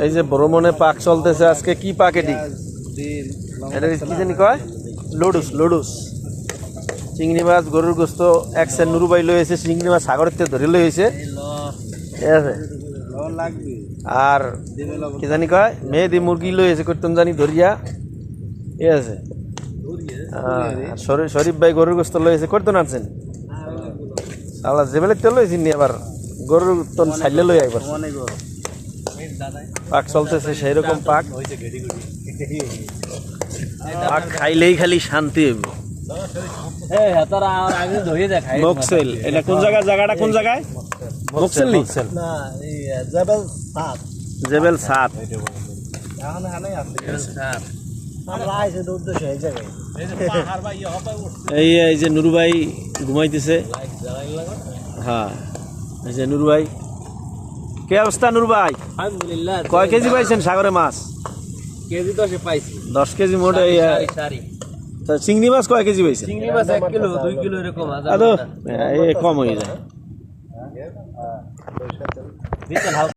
এই যে ভ্রমণে পাক চলতেছে আজকে। কি পাক এটি? এটা কি জানি কয়? লডুস। চিংড়ি মাছ, গরুর গোস্ত এক সের নুরু বাই লয়েছে। চিংড়ি মাছ সাগরের থেকে ধরে লয়েছে, ঠিক আছে। আর কি জানি কয় মেহেদি মুরগি লয়েছে করতাম জানি ধরিয়া, ঠিক আছে। শরীফ ভাই গরুর গোস্ত লয়েছে করতে আনছেন। আল্লাহ জেবেলে তেল লয়েছি নি, আবার গরুর তো ছাইলে লই আইবার। পাক চলতেছে সেই রকম পাক খাইলেই খালি শান্তি হইব। মকসেল, এটা কোন জায়গা? জায়গাটা কোন জায়গায়? মকসেল না, জেবেল সাত। এই যে নুরু ভাই ঘুমাইতেছে। হ্যাঁ, এই যে নুরু ভাই। কে অবস্থা নুরু ভাই? আলহামদুলিল্লাহ। কয় কেজি পাইছেন সাগরে মাছ? কেজি 10 পাইছি। 10 কেজি মোট। চিংড়ি মাছ কয় কেজি পাইছেন? চিংড়ি মাছ 1 কিলো 2 কিলো এরকম। কম হয়ে যায়।